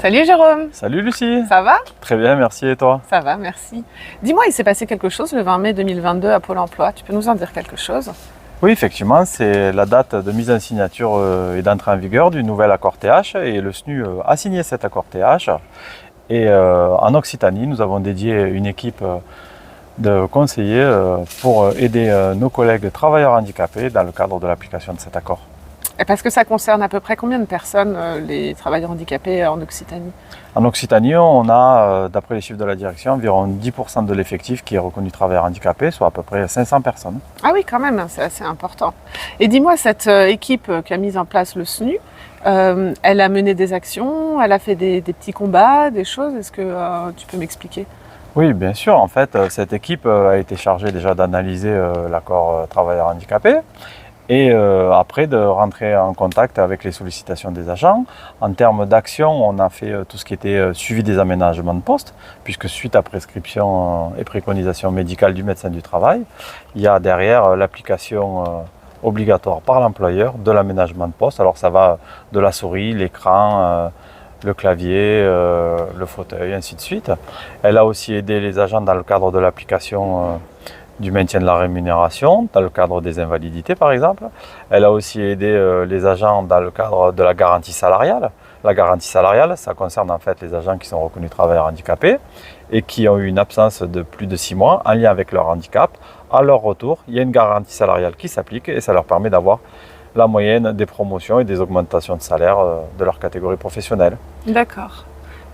Salut Jérôme, Salut Lucie. ça va? Très bien, merci et toi? Ça va, merci. Dis-moi, il s'est passé quelque chose le 20 mai 2022 à Pôle emploi, tu peux nous en dire quelque chose? Oui, effectivement, c'est la date de mise en signature et d'entrée en vigueur du nouvel accord TH et le SNU a signé cet accord TH. Et en Occitanie, nous avons dédié une équipe de conseillers pour aider nos collègues travailleurs handicapés dans le cadre de l'application de cet accord. Et parce que ça concerne à peu près combien de personnes, les travailleurs handicapés en Occitanie? En Occitanie, on a, d'après les chiffres de la direction, environ 10% de l'effectif qui est reconnu travailleur handicapé, soit à peu près 500 personnes. Ah oui, quand même, c'est assez important. Et dis-moi, cette équipe qui a mis en place le SNU, elle a mené des actions, elle a fait des petits combats, des choses, est-ce que tu peux m'expliquer? Oui, bien sûr. En fait, cette équipe a été chargée déjà d'analyser l'accord travailleur handicapé et après de rentrer en contact avec les sollicitations des agents. En termes d'action, on a fait tout ce qui était suivi des aménagements de poste, puisque suite à prescription et préconisation médicale du médecin du travail, il y a derrière l'application obligatoire par l'employeur de l'aménagement de poste. Alors ça va de la souris, l'écran, le clavier, le fauteuil, ainsi de suite. Elle a aussi aidé les agents dans le cadre de l'application du maintien de la rémunération, dans le cadre des invalidités par exemple. Elle a aussi aidé les agents dans le cadre de la garantie salariale. La garantie salariale, ça concerne en fait les agents qui sont reconnus travailleurs handicapés et qui ont eu une absence de plus de 6 mois en lien avec leur handicap. À leur retour, il y a une garantie salariale qui s'applique et ça leur permet d'avoir la moyenne des promotions et des augmentations de salaire de leur catégorie professionnelle. D'accord.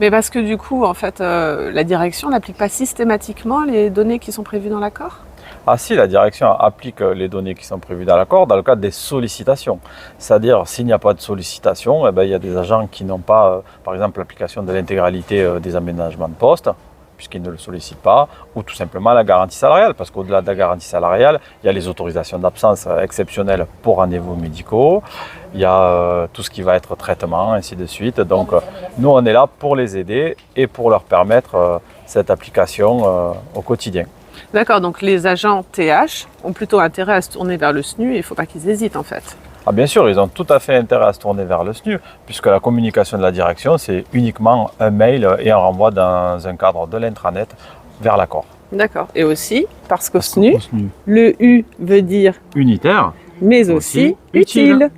Mais parce que du coup, en fait, la direction n'applique pas systématiquement les données qui sont prévues dans l'accord? Ah si, la direction applique les données qui sont prévues dans l'accord dans le cadre des sollicitations. C'est-à-dire, s'il n'y a pas de sollicitation, eh bien, il y a des agents qui n'ont pas, par exemple, l'application de l'intégralité des aménagements de poste, puisqu'ils ne le sollicitent pas, ou tout simplement la garantie salariale, parce qu'au-delà de la garantie salariale, il y a les autorisations d'absence exceptionnelles pour rendez-vous médicaux, il y a tout ce qui va être traitement, ainsi de suite. Donc, nous, on est là pour les aider et pour leur permettre cette application au quotidien. D'accord, donc les agents TH ont plutôt intérêt à se tourner vers le SNU et il ne faut pas qu'ils hésitent en fait. Ah bien sûr, ils ont tout à fait intérêt à se tourner vers le SNU, puisque la communication de la direction, c'est uniquement un mail et un renvoi dans un cadre de l'intranet vers l'accord. D'accord, et aussi parce qu'au SNU, le U veut dire Unitaire, mais aussi utile.